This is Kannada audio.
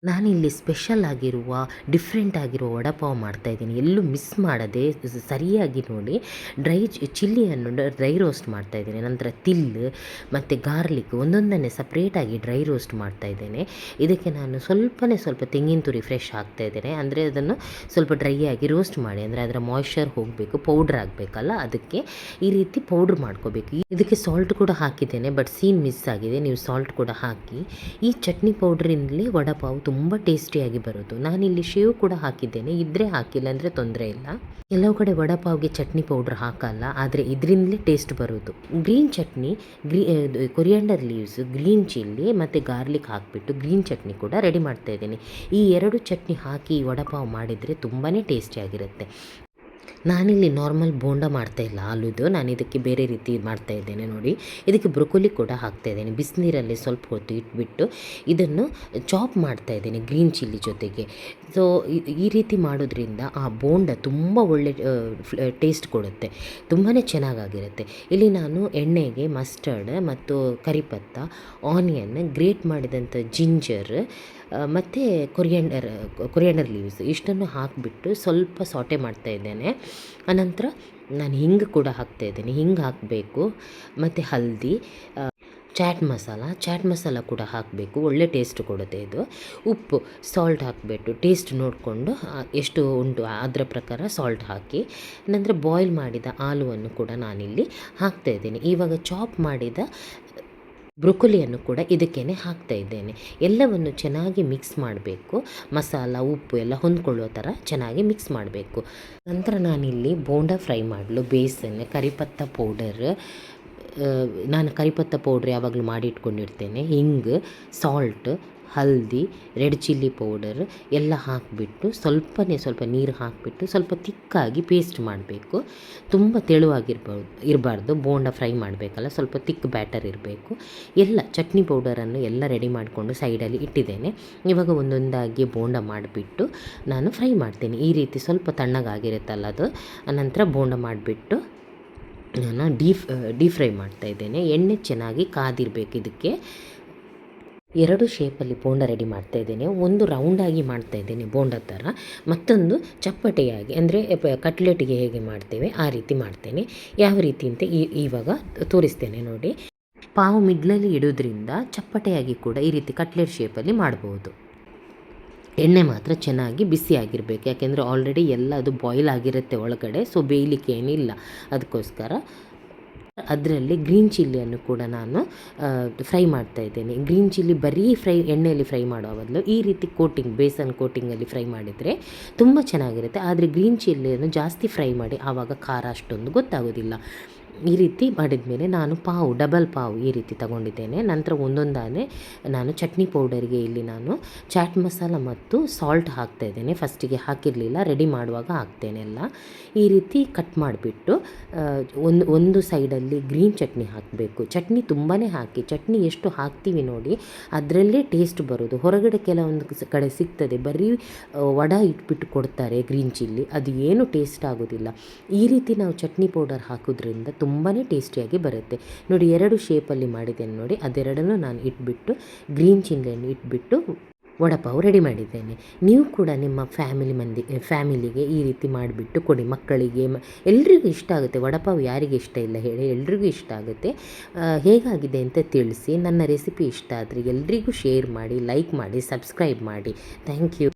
ನಾನಿಲ್ಲಿ ಸ್ಪೆಷಲ್ ಆಗಿರುವ ಡಿಫ್ರೆಂಟ್ ಆಗಿರುವ ವಡಪಾವ್ ಮಾಡ್ತಾಯಿದ್ದೀನಿ. ಎಲ್ಲೂ ಮಿಸ್ ಮಾಡದೆ ಸರಿಯಾಗಿ ನೋಡಿ ಚಿಲ್ಲಿಯನ್ನು ಡ್ರೈ ರೋಸ್ಟ್ ಮಾಡ್ತಾಯಿದ್ದೇನೆ. ನಂತರ ಮತ್ತು ಗಾರ್ಲಿಕ್ ಒಂದೊಂದನ್ನೇ ಸಪ್ರೇಟಾಗಿ ಡ್ರೈ ರೋಸ್ಟ್ ಮಾಡ್ತಾಯಿದ್ದೇನೆ. ಇದಕ್ಕೆ ನಾನು ಸ್ವಲ್ಪ ತೆಂಗಿನ ತುರಿ ಫ್ರೆಶ್ ಹಾಕ್ತಾಯಿದ್ದೇನೆ. ಅಂದರೆ ಅದನ್ನು ಸ್ವಲ್ಪ ಡ್ರೈ ಆಗಿ ರೋಸ್ಟ್ ಮಾಡಿ, ಅಂದರೆ ಅದರ ಮಾಯ್ಶ್ಚರ್ ಹೋಗಬೇಕು, ಪೌಡ್ರ್ ಆಗಬೇಕಲ್ಲ, ಅದಕ್ಕೆ ಈ ರೀತಿ ಪೌಡ್ರ್ ಮಾಡ್ಕೋಬೇಕು. ಇದಕ್ಕೆ ಸಾಲ್ಟ್ ಕೂಡ ಹಾಕಿದ್ದೇನೆ, ಬಟ್ ಸೀನ್ ಮಿಸ್ ಆಗಿದೆ. ನೀವು ಸಾಲ್ಟ್ ಕೂಡ ಹಾಕಿ. ಈ ಚಟ್ನಿ ಪೌಡ್ರಿಂದಲೇ ವಡಪಾವ್ ತುಂಬ ಟೇಸ್ಟಿಯಾಗಿ ಬರೋದು. ನಾನಿಲ್ಲಿ ಶೇವ್ ಕೂಡ ಹಾಕಿದ್ದೇನೆ, ಇದ್ದರೆ ಹಾಕಿಲ್ಲ ಅಂದರೆ ತೊಂದರೆ ಇಲ್ಲ. ಕೆಲವು ಕಡೆ ವಡಪಾವ್ಗೆ ಚಟ್ನಿ ಪೌಡ್ರ್ ಹಾಕಲ್ಲ, ಆದರೆ ಇದರಿಂದಲೇ ಟೇಸ್ಟ್ ಬರೋದು. Green chutney, coriander leaves, green chilli ಮತ್ತು ಗಾರ್ಲಿಕ್ ಹಾಕಿಬಿಟ್ಟು ಗ್ರೀನ್ ಚಟ್ನಿ ಕೂಡ ರೆಡಿ ಮಾಡ್ತಾ ಇದ್ದೀನಿ. ಈ ಎರಡು ಚಟ್ನಿ ಹಾಕಿ ವಡಪಾವ್ ಮಾಡಿದರೆ ತುಂಬಾ ಟೇಸ್ಟಿಯಾಗಿರುತ್ತೆ. ನಾನಿಲ್ಲಿ ನಾರ್ಮಲ್ ಬೋಂಡ ಮಾಡ್ತಾಯಿಲ್ಲ ಆಲೂದು, ನಾನು ಇದಕ್ಕೆ ಬೇರೆ ರೀತಿ ಮಾಡ್ತಾಯಿದ್ದೇನೆ ನೋಡಿ. ಇದಕ್ಕೆ ಬ್ರೊಕೊಲಿ ಕೂಡ ಹಾಕ್ತಾಯಿದ್ದೇನೆ. ಬಿಸಿನೀರಲ್ಲಿ ಸ್ವಲ್ಪ ಹೊತ್ತು ಇಟ್ಬಿಟ್ಟು ಇದನ್ನು ಚಾಪ್ ಮಾಡ್ತಾಯಿದ್ದೇನೆ ಗ್ರೀನ್ ಚಿಲ್ಲಿ ಜೊತೆಗೆ. ಸೊ ಈ ರೀತಿ ಮಾಡೋದ್ರಿಂದ ಆ ಬೋಂಡ ತುಂಬ ಒಳ್ಳೆ ಟೇಸ್ಟ್ ಕೊಡುತ್ತೆ, ತುಂಬಾ ಚೆನ್ನಾಗಾಗಿರುತ್ತೆ. ಇಲ್ಲಿ ನಾನು ಎಣ್ಣೆಗೆ ಮಸ್ಟರ್ಡ್ ಮತ್ತು ಕರಿಪತ್ತ, ಆನಿಯನ್, ಗ್ರೇಟ್ ಮಾಡಿದಂಥ ಜಿಂಜರ್ ಮತ್ತು ಕೊರಿಯಾಂಡರ್ ಲೀವ್ಸ್ ಇಷ್ಟನ್ನು ಹಾಕಿಬಿಟ್ಟು ಸ್ವಲ್ಪ ಸಾಟೆ ಮಾಡ್ತಾಯಿದ್ದೇನೆ. ಅನಂತರ ನಾನು ಹಿಂಗೆ ಕೂಡ ಹಾಕ್ತಾಯಿದ್ದೇನೆ, ಹಿಂಗೆ ಹಾಕಬೇಕು. ಮತ್ತು ಹಲ್ದಿ, ಚಾಟ್ ಮಸಾಲ ಕೂಡ ಹಾಕಬೇಕು, ಒಳ್ಳೆ ಟೇಸ್ಟ್ ಕೊಡುತ್ತೆ ಇದು. ಉಪ್ಪು, ಸಾಲ್ಟ್ ಹಾಕಿಬಿಟ್ಟು ಟೇಸ್ಟ್ ನೋಡಿಕೊಂಡು ಎಷ್ಟು ಉಂಟು ಅದರ ಪ್ರಕಾರ ಸಾಲ್ಟ್ ಹಾಕಿ. ನಂತರ ಬಾಯ್ಲ್ ಮಾಡಿದ ಆಲೂವನ್ನು ಕೂಡ ನಾನಿಲ್ಲಿ ಹಾಕ್ತಾಯಿದ್ದೀನಿ. ಇವಾಗ ಚಾಪ್ ಮಾಡಿದ ಬ್ರೊಕೊಲಿಯನ್ನು ಕೂಡ ಇದಕ್ಕೇ ಹಾಕ್ತಾ ಇದ್ದೇನೆ. ಎಲ್ಲವನ್ನು ಚೆನ್ನಾಗಿ ಮಿಕ್ಸ್ ಮಾಡಬೇಕು. ಮಸಾಲ, ಉಪ್ಪು ಎಲ್ಲ ಹೊಂದ್ಕೊಳ್ಳುವ ಥರ ಚೆನ್ನಾಗಿ ಮಿಕ್ಸ್ ಮಾಡಬೇಕು. ನಂತರ ನಾನಿಲ್ಲಿ ಬೋಂಡ ಫ್ರೈ ಮಾಡಲು ಬೇಸನ್, ಕರಿಪತ್ತ ಪೌಡರ್, ನಾನು ಕರಿಪತ್ತ ಪೌಡ್ರ್ ಯಾವಾಗಲೂ ಮಾಡಿ ಇಟ್ಕೊಂಡಿರ್ತೇನೆ, ಹಿಂಗು, ಸಾಲ್ಟ್, ಹಲ್ದಿ, ರೆಡ್ ಚಿಲ್ಲಿ ಪೌಡರ್ ಎಲ್ಲ ಹಾಕಿಬಿಟ್ಟು ಸ್ವಲ್ಪ ನೀರು ಹಾಕಿಬಿಟ್ಟು ಸ್ವಲ್ಪ ತಿಕ್ಕಾಗಿ ಪೇಸ್ಟ್ ಮಾಡಬೇಕು. ತುಂಬ ಇರಬಾರ್ದು, ಬೋಂಡ ಫ್ರೈ ಮಾಡಬೇಕಲ್ಲ, ಸ್ವಲ್ಪ ತಿಕ್ ಬ್ಯಾಟರ್ ಇರಬೇಕು. ಎಲ್ಲ ಚಟ್ನಿ ಪೌಡರನ್ನು ಎಲ್ಲ ರೆಡಿ ಮಾಡಿಕೊಂಡು ಸೈಡಲ್ಲಿ ಇಟ್ಟಿದ್ದೇನೆ. ಇವಾಗ ಒಂದೊಂದಾಗಿ ಬೋಂಡ ಮಾಡಿಬಿಟ್ಟು ನಾನು ಫ್ರೈ ಮಾಡ್ತೇನೆ. ಈ ರೀತಿ ಸ್ವಲ್ಪ ತಣ್ಣಗಾಗಿರುತ್ತಲ್ಲ ಅದು. ಅನಂತರ ಬೋಂಡ ಮಾಡಿಬಿಟ್ಟು ನಾನು ಡೀಪ್ ಫ್ರೈ ಮಾಡ್ತಾಯಿದ್ದೇನೆ. ಎಣ್ಣೆ ಚೆನ್ನಾಗಿ ಕಾದಿರಬೇಕು. ಇದಕ್ಕೆ 2 ಶೇಪಲ್ಲಿ ಬೋಂಡ ರೆಡಿ ಮಾಡ್ತಾಯಿದ್ದೇನೆ. ಒಂದು ರೌಂಡಾಗಿ ಮಾಡ್ತಾಯಿದ್ದೇನೆ ಬೋಂಡ ಥರ, ಮತ್ತೊಂದು ಚಪ್ಪಟೆಯಾಗಿ, ಅಂದರೆ ಕಟ್ಲೆಟ್ಗೆ ಹೇಗೆ ಮಾಡ್ತೇವೆ ಆ ರೀತಿ ಮಾಡ್ತೇನೆ. ಯಾವ ರೀತಿ ಅಂತ ಇವಾಗ ತೋರಿಸ್ತೇನೆ ನೋಡಿ. ಪಾವು ಮಿಡ್ಲಲ್ಲಿ ಇಡೋದ್ರಿಂದ ಚಪ್ಪಟೆಯಾಗಿ ಕೂಡ ಈ ರೀತಿ ಕಟ್ಲೆಟ್ ಶೇಪಲ್ಲಿ ಮಾಡ್ಬೋದು. ಎಣ್ಣೆ ಮಾತ್ರ ಚೆನ್ನಾಗಿ ಬಿಸಿಯಾಗಿರಬೇಕು, ಯಾಕೆಂದರೆ ಆಲ್ರೆಡಿ ಎಲ್ಲ ಅದು ಬಾಯ್ಲ್ ಆಗಿರುತ್ತೆ ಒಳಗಡೆ, ಸೊ ಬೇಯಲಿಕ್ಕೆ ಏನಿಲ್ಲ. ಅದಕ್ಕೋಸ್ಕರ ಅದರಲ್ಲಿ ಗ್ರೀನ್ ಚಿಲ್ಲಿಯನ್ನು ಕೂಡ ನಾನು ಫ್ರೈ ಮಾಡ್ತಾಯಿದ್ದೇನೆ. ಗ್ರೀನ್ ಚಿಲ್ಲಿ ಬರೀ ಎಣ್ಣೆಯಲ್ಲಿ ಫ್ರೈ ಮಾಡೋ ಬದಲು ಈ ರೀತಿ ಬೇಸನ್ ಕೋಟಿಂಗಲ್ಲಿ ಫ್ರೈ ಮಾಡಿದರೆ ತುಂಬ ಚೆನ್ನಾಗಿರುತ್ತೆ. ಆದರೆ ಗ್ರೀನ್ ಚಿಲ್ಲಿಯನ್ನು ಜಾಸ್ತಿ ಫ್ರೈ ಮಾಡಿ ಆವಾಗ ಖಾರ ಅಷ್ಟೊಂದು ಗೊತ್ತಾಗೋದಿಲ್ಲ. ಈ ರೀತಿ ಮಾಡಿದ ಮೇಲೆ ನಾನು ಡಬಲ್ ಪಾವು ಈ ರೀತಿ ತಗೊಂಡಿದ್ದೇನೆ. ನಂತರ ಒಂದೊಂದಾನೆ ನಾನು ಚಟ್ನಿ ಪೌಡರ್ಗೆ ಇಲ್ಲಿ ನಾನು ಚಾಟ್ ಮಸಾಲ ಮತ್ತು ಸಾಲ್ಟ್ ಹಾಕ್ತಾಯಿದ್ದೇನೆ. ಫಸ್ಟಿಗೆ ಹಾಕಿರಲಿಲ್ಲ, ರೆಡಿ ಮಾಡುವಾಗ ಹಾಕ್ತೇನೆ ಎಲ್ಲ. ಈ ರೀತಿ ಕಟ್ ಮಾಡಿಬಿಟ್ಟು ಒಂದು ಸೈಡಲ್ಲಿ ಗ್ರೀನ್ ಚಟ್ನಿ ಹಾಕಬೇಕು. ಚಟ್ನಿ ತುಂಬಾ ಹಾಕಿ, ಚಟ್ನಿ ಎಷ್ಟು ಹಾಕ್ತೀವಿ ನೋಡಿ ಅದರಲ್ಲೇ ಟೇಸ್ಟ್ ಬರೋದು. ಹೊರಗಡೆ ಕೆಲವೊಂದು ಕಡೆ ಸಿಗ್ತದೆ, ಬರೀ ವಡ ಇಟ್ಬಿಟ್ಟು ಕೊಡ್ತಾರೆ ಗ್ರೀನ್ ಚಿಲ್ಲಿ, ಅದು ಏನು ಟೇಸ್ಟ್ ಆಗೋದಿಲ್ಲ. ಈ ರೀತಿ ನಾವು ಚಟ್ನಿ ಪೌಡರ್ ಹಾಕೋದ್ರಿಂದ ತುಂಬಾ ಟೇಸ್ಟಿಯಾಗಿ ಬರುತ್ತೆ ನೋಡಿ. 2 ಶೇಪಲ್ಲಿ ಮಾಡಿದ್ದೇನೆ ನೋಡಿ. ಅದೆರಡನ್ನು ನಾನು ಇಟ್ಬಿಟ್ಟು ಗ್ರೀನ್ ಚಿಲ್ಲಿಯನ್ನು ಇಟ್ಬಿಟ್ಟು ವಡಪಾವ್ ರೆಡಿ ಮಾಡಿದ್ದೇನೆ. ನೀವು ಕೂಡ ನಿಮ್ಮ ಫ್ಯಾಮಿಲಿಗೆ ಈ ರೀತಿ ಮಾಡಿಬಿಟ್ಟು ಕೊಡಿ, ಮಕ್ಕಳಿಗೆ, ಎಲ್ರಿಗೂ ಇಷ್ಟ ಆಗುತ್ತೆ. ವಡಪಾವ್ ಯಾರಿಗೆ ಇಷ್ಟ ಇಲ್ಲ ಹೇಳಿ, ಎಲ್ರಿಗೂ ಇಷ್ಟ ಆಗುತ್ತೆ. ಹೇಗಾಗಿದೆ ಅಂತ ತಿಳಿಸಿ. ನನ್ನ ರೆಸಿಪಿ ಇಷ್ಟ ಆದರೆ ಎಲ್ರಿಗೂ ಶೇರ್ ಮಾಡಿ, ಲೈಕ್ ಮಾಡಿ, ಸಬ್ಸ್ಕ್ರೈಬ್ ಮಾಡಿ. Thank you.